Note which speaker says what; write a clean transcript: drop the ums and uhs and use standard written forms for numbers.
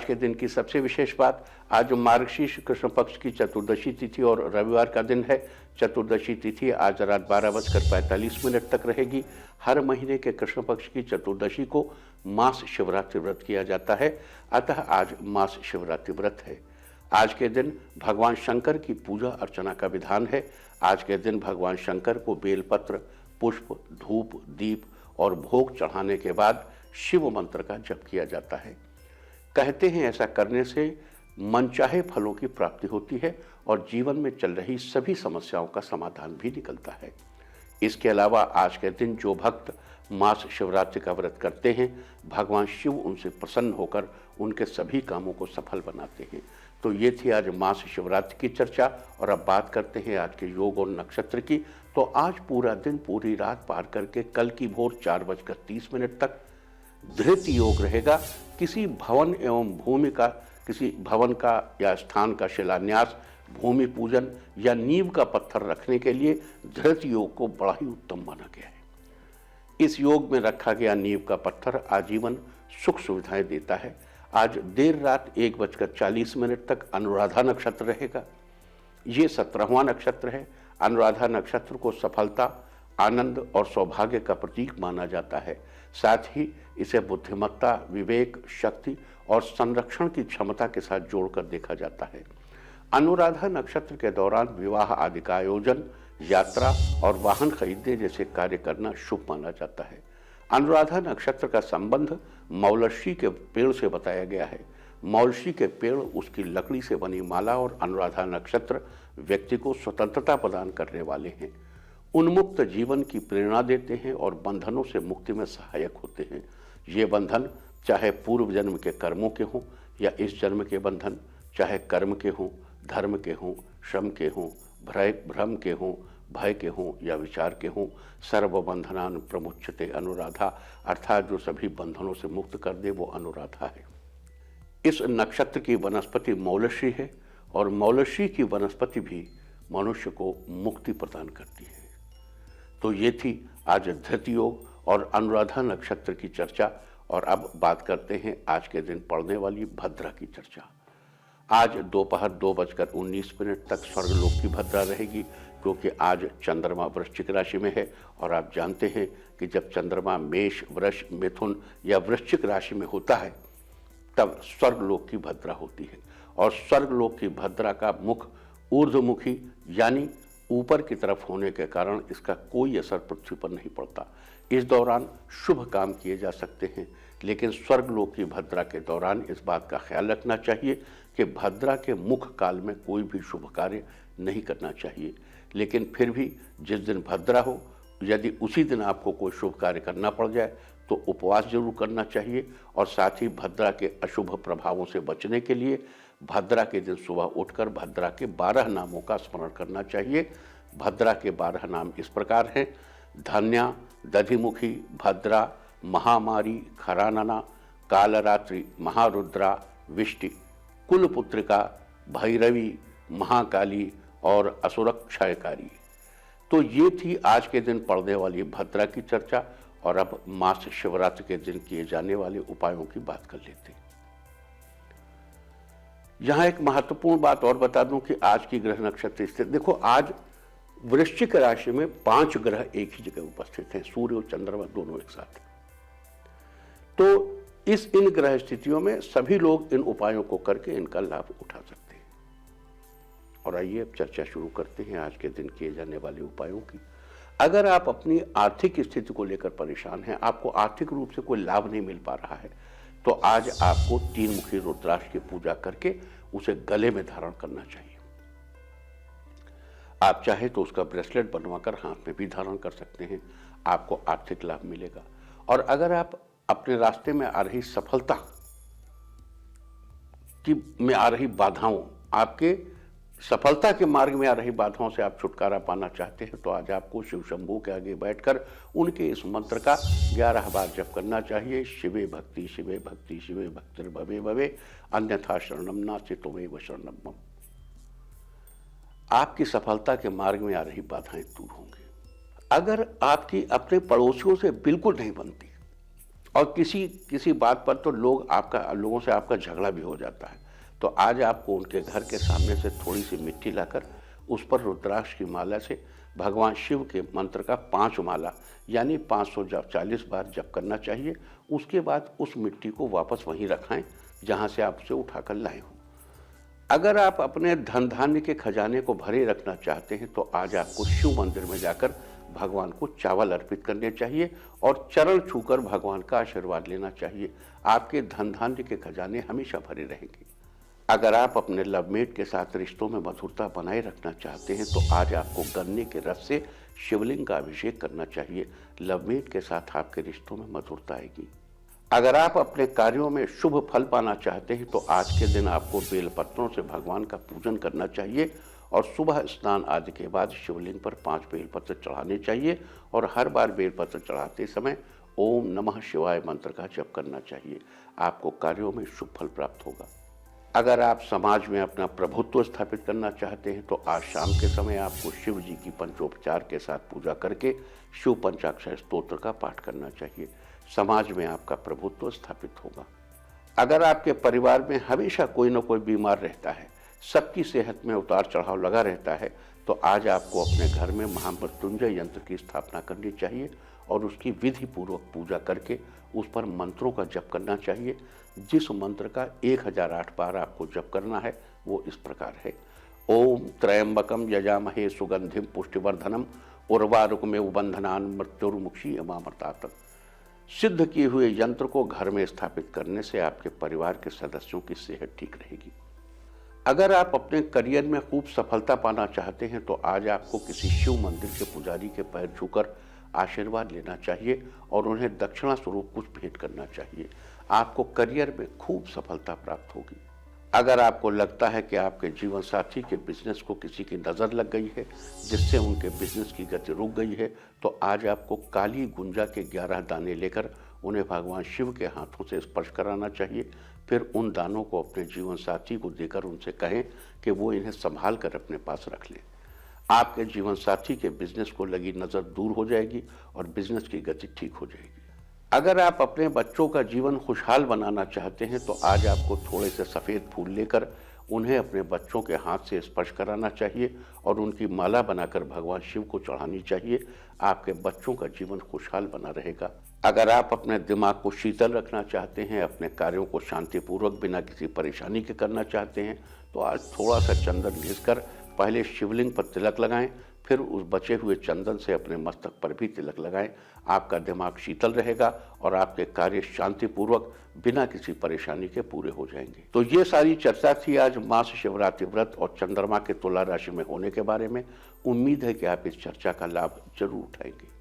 Speaker 1: के दिन की सबसे विशेष बात, आज मार्गशीर्ष कृष्ण पक्ष की चतुर्दशी तिथि और रविवार का दिन है। चतुर्दशी तिथि आज रात 12:45 तक रहेगी। हर महीने के कृष्ण पक्ष की चतुर्दशी को मास शिवरात्रि व्रत किया जाता है, अतः आज मास शिवरात्रि व्रत है। आज के दिन भगवान शंकर की पूजा अर्चना का विधान है। आज के दिन भगवान शंकर को बेलपत्र, पुष्प, धूप, दीप और भोग चढ़ाने के बाद शिव मंत्र का जप किया जाता है। कहते हैं ऐसा करने से मनचाहे फलों की प्राप्ति होती है और जीवन में चल रही सभी समस्याओं का समाधान भी निकलता है। इसके अलावा आज के दिन जो भक्त मास शिवरात्रि का व्रत करते हैं, भगवान शिव उनसे प्रसन्न होकर उनके सभी कामों को सफल बनाते हैं। तो ये थी आज मास शिवरात्रि की चर्चा। और अब बात करते हैं आज के योग और नक्षत्र की। तो आज पूरा दिन, पूरी रात पार करके कल की भोर 4:30 तक धृत योग रहेगा। किसी भवन एवं भूमि का, किसी भवन का या स्थान का शिलान्यास, भूमि पूजन या नींव का पत्थर रखने के लिए धृत योग को बड़ा ही उत्तम माना गया है। इस योग में रखा गया नींव का पत्थर आजीवन सुख सुविधाएं देता है। आज देर रात 1:40 तक अनुराधा नक्षत्र रहेगा। ये 17वां नक्षत्र है। अनुराधा नक्षत्र को सफलता, आनंद और सौभाग्य का प्रतीक माना जाता है। साथ ही इसे बुद्धिमत्ता, विवेक, शक्ति और संरक्षण की क्षमता के साथ जोड़कर देखा जाता है। अनुराधा नक्षत्र के दौरान विवाह आदि का आयोजन, यात्रा और वाहन खरीदने जैसे कार्य करना शुभ माना जाता है। अनुराधा नक्षत्र का संबंध मौलर्षि के पेड़ से बताया गया है। मौलर्षि के पेड़, उसकी लकड़ी से बनी माला और अनुराधा नक्षत्र व्यक्ति को स्वतंत्रता प्रदान करने वाले हैं, उन्मुक्त जीवन की प्रेरणा देते हैं और बंधनों से मुक्ति में सहायक होते हैं। ये बंधन चाहे पूर्व जन्म के कर्मों के हों या इस जन्म के बंधन, चाहे कर्म के हों, धर्म के हों, श्रम के हों, भ्रम के हों, भय के हों या विचार के हों, सर्वबंधनान प्रमुच्यते अनुराधा, अर्थात जो सभी बंधनों से मुक्त कर दे वो अनुराधा है। इस नक्षत्र की वनस्पति मौलर्षि है और मौलर्षि की वनस्पति भी मनुष्य को मुक्ति प्रदान करती है। तो ये थी आज धृत योग और अनुराधा नक्षत्र की चर्चा। और अब बात करते हैं आज के दिन पड़ने वाली भद्रा की चर्चा। आज दोपहर 2:19 तक स्वर्गलोक की भद्रा रहेगी, क्योंकि आज चंद्रमा वृश्चिक राशि में है। और आप जानते हैं कि जब चंद्रमा मेष, वृष, मिथुन या वृश्चिक राशि में होता है तब स्वर्गलोक की भद्रा होती है। और स्वर्गलोक की भद्रा का मुख ऊर्ध्वमुखी यानी ऊपर की तरफ होने के कारण इसका कोई असर पृथ्वी पर नहीं पड़ता। इस दौरान शुभ काम किए जा सकते हैं, लेकिन स्वर्गलोक की भद्रा के दौरान इस बात का ख्याल रखना चाहिए कि भद्रा के मुख काल में कोई भी शुभ कार्य नहीं करना चाहिए। लेकिन फिर भी जिस दिन भद्रा हो, यदि उसी दिन आपको कोई शुभ कार्य करना पड़ जाए तो उपवास जरूर करना चाहिए। और साथ ही भद्रा के अशुभ प्रभावों से बचने के लिए भद्रा के दिन सुबह उठकर भद्रा के 12 नामों का स्मरण करना चाहिए। भद्रा के 12 नाम इस प्रकार हैं: धन्या, दधिमुखी, भद्रा, महामारी, खरानना, कालरात्रि, महारुद्रा, विष्टि, कुलपुत्रिका, भैरवी, महाकाली और असुरक्षयकारी। तो ये थी आज के दिन पड़ने वाली भद्रा की चर्चा। और अब मास शिवरात्रि के दिन किए जाने वाले उपायों की बात कर लेते हैं। यहां एक महत्वपूर्ण बात और बता दूं कि आज की ग्रह नक्षत्र स्थिति देखो, आज वृश्चिक राशि में 5 ग्रह एक ही जगह उपस्थित हैं, सूर्य और चंद्रमा दोनों एक साथ। तो इन ग्रह स्थितियों में सभी लोग इन उपायों को करके इनका लाभ उठा सकते हैं। और आइए अब चर्चा शुरू करते हैं आज के दिन किए जाने वाले उपायों की। अगर आप अपनी आर्थिक स्थिति को लेकर परेशान हैं, आपको आर्थिक रूप से कोई लाभ नहीं मिल पा रहा है, तो आज आपको 3 मुखी रुद्राक्ष की पूजा करके उसे गले में धारण करना चाहिए। आप चाहे तो उसका ब्रेसलेट बनवाकर हाथ में भी धारण कर सकते हैं, आपको आर्थिक लाभ मिलेगा। और अगर आप अपने रास्ते में आ रही सफलता में आ रही बाधाओं, आपके सफलता के मार्ग में आ रही बाधाओं से आप छुटकारा पाना चाहते हैं, तो आज आपको शिव शंभू के आगे बैठकर उनके इस मंत्र का 11 बार जप करना चाहिए। शिवे भक्ति, शिवे भक्ति, शिवे भक्तिर भवे भवे, अन्यथा शरणम नास्ति त्वमेव शरणम मम। आपकी सफलता के मार्ग में आ रही बाधाएं दूर होंगी। अगर आपकी अपने पड़ोसियों से बिल्कुल नहीं बनती और किसी किसी बात पर तो लोगों से आपका झगड़ा भी हो जाता है। तो आज आपको उनके घर के सामने से थोड़ी सी मिट्टी लाकर उस पर रुद्राक्ष की माला से भगवान शिव के मंत्र का 5 माला यानी 540 बार जप करना चाहिए। उसके बाद उस मिट्टी को वापस वहीं रखाएं जहां से आप उसे उठाकर लाए हो। अगर आप अपने धन धान्य के खजाने को भरे रखना चाहते हैं तो आज आपको शिव मंदिर में जाकर भगवान को चावल अर्पित करने चाहिए और चरण छूकर भगवान का आशीर्वाद लेना चाहिए। आपके धन धान्य के खजाने हमेशा भरे रहेंगे। अगर आप अपने लवमेट के साथ रिश्तों में मधुरता बनाए रखना चाहते हैं तो आज आपको गन्ने के रस से शिवलिंग का अभिषेक करना चाहिए। लवमेट के साथ आपके रिश्तों में मधुरता आएगी। अगर आप अपने कार्यों में शुभ फल पाना चाहते हैं तो आज के दिन आपको बेलपत्रों से भगवान का पूजन करना चाहिए और सुबह स्नान आदि के बाद शिवलिंग पर 5 बेलपत्र चढ़ाने चाहिए और हर बार बेलपत्र चढ़ाते समय ओम नमः शिवाय मंत्र का जप करना चाहिए। आपको कार्यों में शुभ फल प्राप्त होगा। अगर आप समाज में अपना प्रभुत्व स्थापित करना चाहते हैं तो आज शाम के समय आपको शिव जी की पंचोपचार के साथ पूजा करके शिव पंचाक्षर स्तोत्र का पाठ करना चाहिए। समाज में आपका प्रभुत्व स्थापित होगा। अगर आपके परिवार में हमेशा कोई न कोई बीमार रहता है, सबकी सेहत में उतार चढ़ाव लगा रहता है, तो आज आपको अपने घर में महामृत्युंजय यंत्र की स्थापना करनी चाहिए और उसकी विधि पूर्वक पूजा करके उस पर मंत्रों का जप करना चाहिए। जिस मंत्र का 1008 बार आपको जप करना है वो इस प्रकार है। ओम त्र्यंबकम यजामहे सुगंधिम पुष्टिवर्धनम उर्वारुकमेव बंधनान मृत्युर्मुक्षी अमामृतात्। सिद्ध किए हुए यंत्र को घर में स्थापित करने से आपके परिवार के सदस्यों की सेहत ठीक रहेगी। अगर आप अपने करियर में खूब सफलता पाना चाहते हैं तो आज आपको किसी शिव मंदिर के पुजारी के पैर छूकर आशीर्वाद लेना चाहिए और उन्हें दक्षिणा स्वरूप कुछ भेंट करना चाहिए। आपको करियर में खूब सफलता प्राप्त होगी। अगर आपको लगता है कि आपके जीवन साथी के बिजनेस को किसी की नज़र लग गई है जिससे उनके बिजनेस की गति रुक गई है तो आज आपको काली गुंजा के 11 दाने लेकर उन्हें भगवान शिव के हाथों से स्पर्श कराना चाहिए। फिर उन दानों को अपने जीवन साथी को देकर उनसे कहें कि वो इन्हें संभाल कर अपने पास रख लें। आपके जीवन साथी के बिजनेस को लगी नज़र दूर हो जाएगी और बिजनेस की गति ठीक हो जाएगी। अगर आप अपने बच्चों का जीवन खुशहाल बनाना चाहते हैं तो आज आपको थोड़े से सफ़ेद फूल लेकर उन्हें अपने बच्चों के हाथ से स्पर्श कराना चाहिए और उनकी माला बनाकर भगवान शिव को चढ़ानी चाहिए। आपके बच्चों का जीवन खुशहाल बना रहेगा। अगर आप अपने दिमाग को शीतल रखना चाहते हैं, अपने कार्यों को शांतिपूर्वक बिना किसी परेशानी के करना चाहते हैं तो आज थोड़ा सा चंदन घिसकर पहले शिवलिंग पर तिलक लगाएं, फिर उस बचे हुए चंदन से अपने मस्तक पर भी तिलक लगाएं। आपका दिमाग शीतल रहेगा और आपके कार्य शांतिपूर्वक बिना किसी परेशानी के पूरे हो जाएंगे। तो ये सारी चर्चा थी आज मास शिवरात्रि व्रत और चंद्रमा के तुला राशि में होने के बारे में। उम्मीद है कि आप इस चर्चा का लाभ जरूर उठाएंगे।